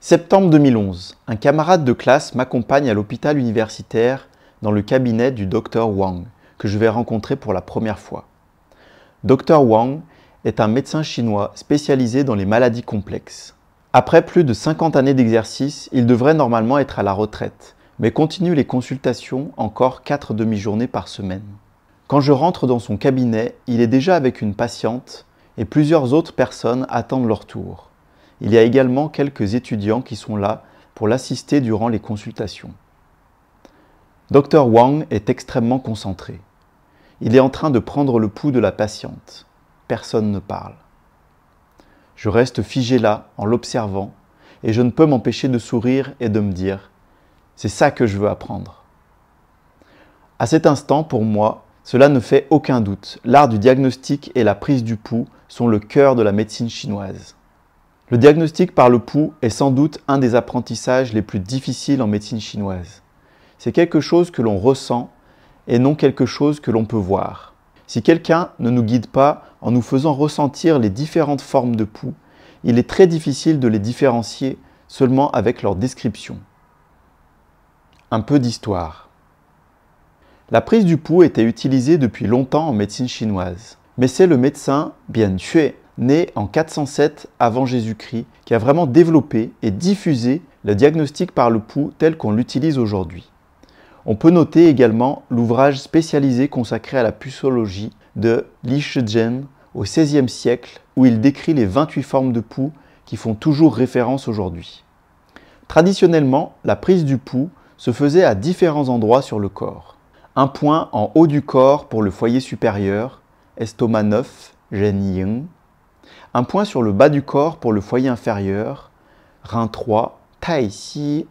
Septembre 2011, un camarade de classe m'accompagne à l'hôpital universitaire dans le cabinet du Dr Wang, que je vais rencontrer pour la première fois. Dr Wang est un médecin chinois spécialisé dans les maladies complexes. Après plus de 50 années d'exercice, il devrait normalement être à la retraite, mais continue les consultations encore 4 demi-journées par semaine. Quand je rentre dans son cabinet, il est déjà avec une patiente et plusieurs autres personnes attendent leur tour. Il y a également quelques étudiants qui sont là pour l'assister durant les consultations. Dr Wang est extrêmement concentré. Il est en train de prendre le pouls de la patiente. Personne ne parle. Je reste figé là, en l'observant, et je ne peux m'empêcher de sourire et de me dire « c'est ça que je veux apprendre ». À cet instant, pour moi, cela ne fait aucun doute. L'art du diagnostic et la prise du pouls sont le cœur de la médecine chinoise. Le diagnostic par le pouls est sans doute un des apprentissages les plus difficiles en médecine chinoise. C'est quelque chose que l'on ressent et non quelque chose que l'on peut voir. Si quelqu'un ne nous guide pas en nous faisant ressentir les différentes formes de pouls, il est très difficile de les différencier seulement avec leur description. Un peu d'histoire. La prise du pouls était utilisée depuis longtemps en médecine chinoise, mais c'est le médecin Bian Xue, né en 407 avant Jésus-Christ, qui a vraiment développé et diffusé le diagnostic par le pouls tel qu'on l'utilise aujourd'hui. On peut noter également l'ouvrage spécialisé consacré à la pucologie de Li Shizhen au XVIe siècle, où il décrit les 28 formes de pouls qui font toujours référence aujourd'hui. Traditionnellement, la prise du pouls se faisait à différents endroits sur le corps. Un point en haut du corps pour le foyer supérieur, estomac 9, Zhen Ying. Un point sur le bas du corps pour le foyer inférieur, rein 3, Tai Xi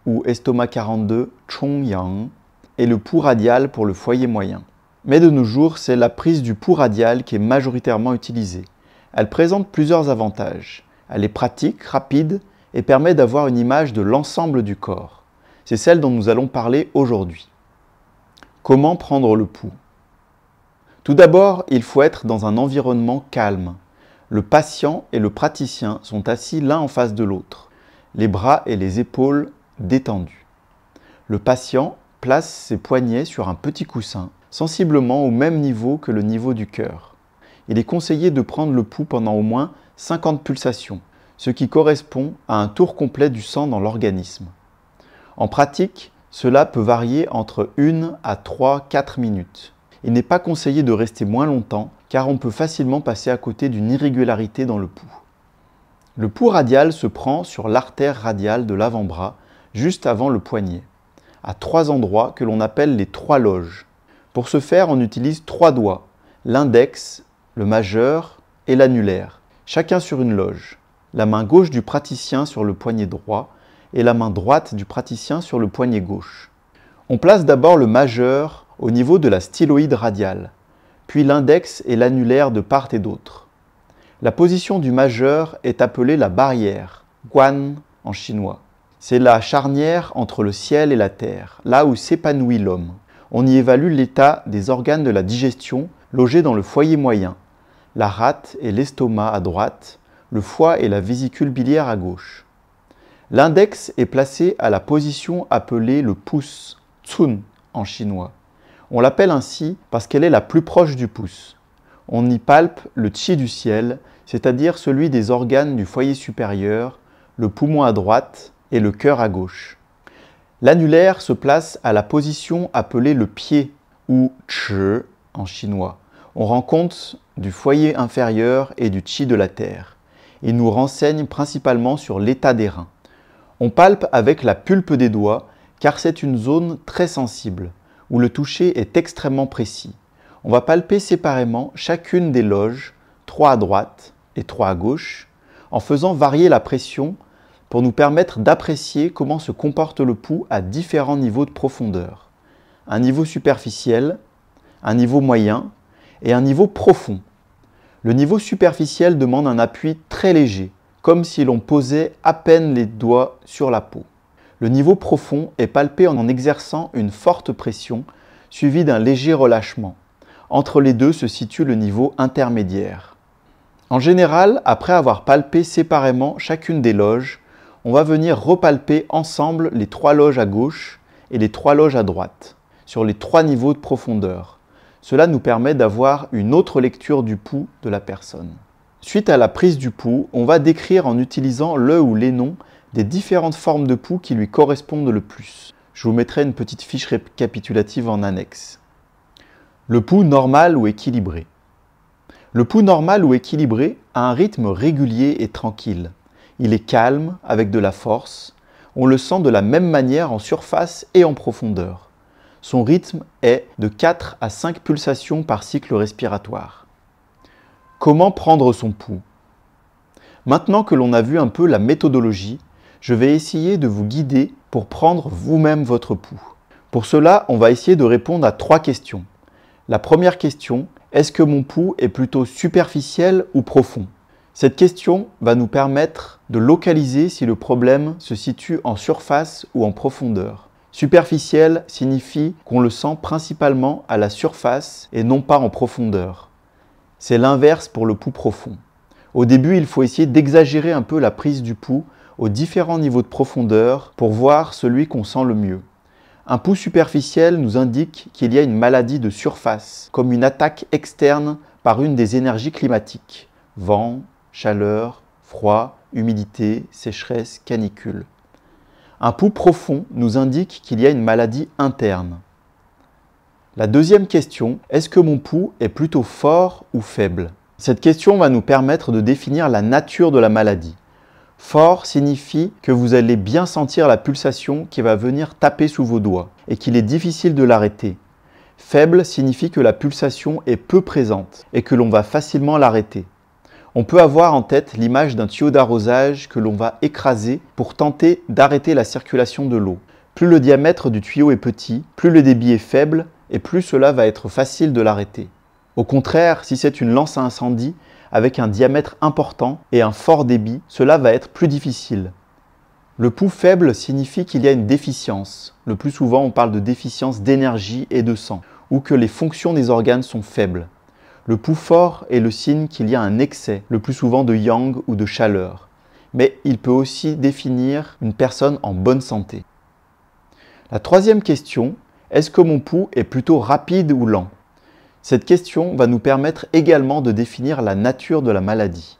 ou estomac 42, Chong Yang, et le pouls radial pour le foyer moyen. Mais de nos jours, c'est la prise du pouls radial qui est majoritairement utilisée. Elle présente plusieurs avantages. Elle est pratique, rapide et permet d'avoir une image de l'ensemble du corps. C'est celle dont nous allons parler aujourd'hui. Comment prendre le pouls? Tout d'abord, il faut être dans un environnement calme. Le patient et le praticien sont assis l'un en face de l'autre, les bras et les épaules détendus. Le patient place ses poignets sur un petit coussin, sensiblement au même niveau que le niveau du cœur. Il est conseillé de prendre le pouls pendant au moins 50 pulsations, ce qui correspond à un tour complet du sang dans l'organisme. En pratique, cela peut varier entre 1 à 3-4 minutes. Il n'est pas conseillé de rester moins longtemps car on peut facilement passer à côté d'une irrégularité dans le pouls. Le pouls radial se prend sur l'artère radiale de l'avant-bras, juste avant le poignet, à 3 endroits que l'on appelle les 3 loges. Pour ce faire, on utilise 3 doigts, l'index, le majeur et l'annulaire, chacun sur une loge. La main gauche du praticien sur le poignet droit et la main droite du praticien sur le poignet gauche. On place d'abord le majeur au niveau de la styloïde radiale, puis l'index et l'annulaire de part et d'autre. La position du majeur est appelée la barrière, guan en chinois. C'est la charnière entre le ciel et la terre, là où s'épanouit l'homme. On y évalue l'état des organes de la digestion logés dans le foyer moyen, la rate et l'estomac à droite, le foie et la vésicule biliaire à gauche. L'index est placé à la position appelée le pouce, cun en chinois. On l'appelle ainsi parce qu'elle est la plus proche du pouce. On y palpe le qi du ciel, c'est-à-dire celui des organes du foyer supérieur, le poumon à droite et le cœur à gauche. L'annulaire se place à la position appelée le pied ou chi en chinois. On rend compte du foyer inférieur et du qi de la terre. Il nous renseigne principalement sur l'état des reins. On palpe avec la pulpe des doigts car c'est une zone très sensible, où le toucher est extrêmement précis. On va palper séparément chacune des loges, 3 à droite et 3 à gauche, en faisant varier la pression pour nous permettre d'apprécier comment se comporte le pouls à différents niveaux de profondeur. Un niveau superficiel, un niveau moyen et un niveau profond. Le niveau superficiel demande un appui très léger, comme si l'on posait à peine les doigts sur la peau. Le niveau profond est palpé en exerçant une forte pression, suivie d'un léger relâchement. Entre les deux se situe le niveau intermédiaire. En général, après avoir palpé séparément chacune des loges, on va venir repalper ensemble les 3 loges à gauche et les 3 loges à droite, sur les 3 niveaux de profondeur. Cela nous permet d'avoir une autre lecture du pouls de la personne. Suite à la prise du pouls, on va décrire en utilisant le ou les noms des différentes formes de pouls qui lui correspondent le plus. Je vous mettrai une petite fiche récapitulative en annexe. Le pouls normal ou équilibré. Le pouls normal ou équilibré a un rythme régulier et tranquille. Il est calme, avec de la force. On le sent de la même manière en surface et en profondeur. Son rythme est de 4 à 5 pulsations par cycle respiratoire. Comment prendre son pouls? Maintenant que l'on a vu un peu la méthodologie, je vais essayer de vous guider pour prendre vous-même votre pouls. Pour cela, on va essayer de répondre à 3 questions. La première question, est-ce que mon pouls est plutôt superficiel ou profond? Cette question va nous permettre de localiser si le problème se situe en surface ou en profondeur. Superficiel signifie qu'on le sent principalement à la surface et non pas en profondeur. C'est l'inverse pour le pouls profond. Au début, il faut essayer d'exagérer un peu la prise du pouls aux différents niveaux de profondeur pour voir celui qu'on sent le mieux. Un pouls superficiel nous indique qu'il y a une maladie de surface, comme une attaque externe par une des énergies climatiques, vent, chaleur, froid, humidité, sécheresse, canicule. Un pouls profond nous indique qu'il y a une maladie interne. La deuxième question, est-ce que mon pouls est plutôt fort ou faible? Cette question va nous permettre de définir la nature de la maladie. Fort signifie que vous allez bien sentir la pulsation qui va venir taper sous vos doigts et qu'il est difficile de l'arrêter. Faible signifie que la pulsation est peu présente et que l'on va facilement l'arrêter. On peut avoir en tête l'image d'un tuyau d'arrosage que l'on va écraser pour tenter d'arrêter la circulation de l'eau. Plus le diamètre du tuyau est petit, plus le débit est faible et plus cela va être facile de l'arrêter. Au contraire, si c'est une lance à incendie avec un diamètre important et un fort débit, cela va être plus difficile. Le pouls faible signifie qu'il y a une déficience. Le plus souvent, on parle de déficience d'énergie et de sang, ou que les fonctions des organes sont faibles. Le pouls fort est le signe qu'il y a un excès, le plus souvent de yang ou de chaleur. Mais il peut aussi définir une personne en bonne santé. La troisième question, est-ce que mon pouls est plutôt rapide ou lent? Cette question va nous permettre également de définir la nature de la maladie.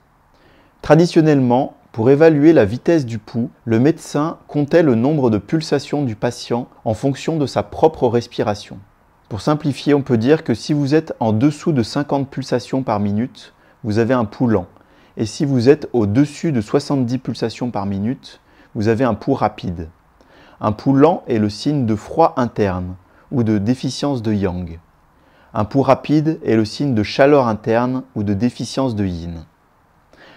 Traditionnellement, pour évaluer la vitesse du pouls, le médecin comptait le nombre de pulsations du patient en fonction de sa propre respiration. Pour simplifier, on peut dire que si vous êtes en dessous de 50 pulsations par minute, vous avez un pouls lent. Et si vous êtes au-dessus de 70 pulsations par minute, vous avez un pouls rapide. Un pouls lent est le signe de froid interne ou de déficience de yang. Un pouls rapide est le signe de chaleur interne ou de déficience de yin.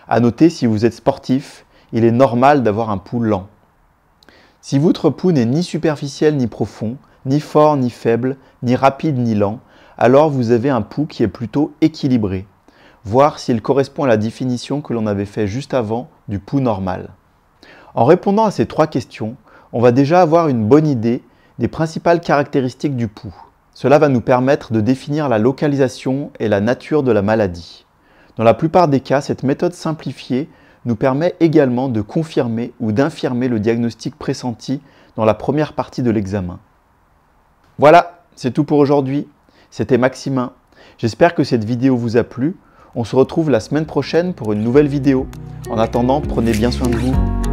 À noter, si vous êtes sportif, il est normal d'avoir un pouls lent. Si votre pouls n'est ni superficiel ni profond, ni fort ni faible, ni rapide ni lent, alors vous avez un pouls qui est plutôt équilibré. Voir s'il correspond à la définition que l'on avait fait juste avant du pouls normal. En répondant à ces 3 questions, on va déjà avoir une bonne idée des principales caractéristiques du pouls. Cela va nous permettre de définir la localisation et la nature de la maladie. Dans la plupart des cas, cette méthode simplifiée nous permet également de confirmer ou d'infirmer le diagnostic pressenti dans la première partie de l'examen. Voilà, c'est tout pour aujourd'hui. C'était Maximin. J'espère que cette vidéo vous a plu. On se retrouve la semaine prochaine pour une nouvelle vidéo. En attendant, prenez bien soin de vous.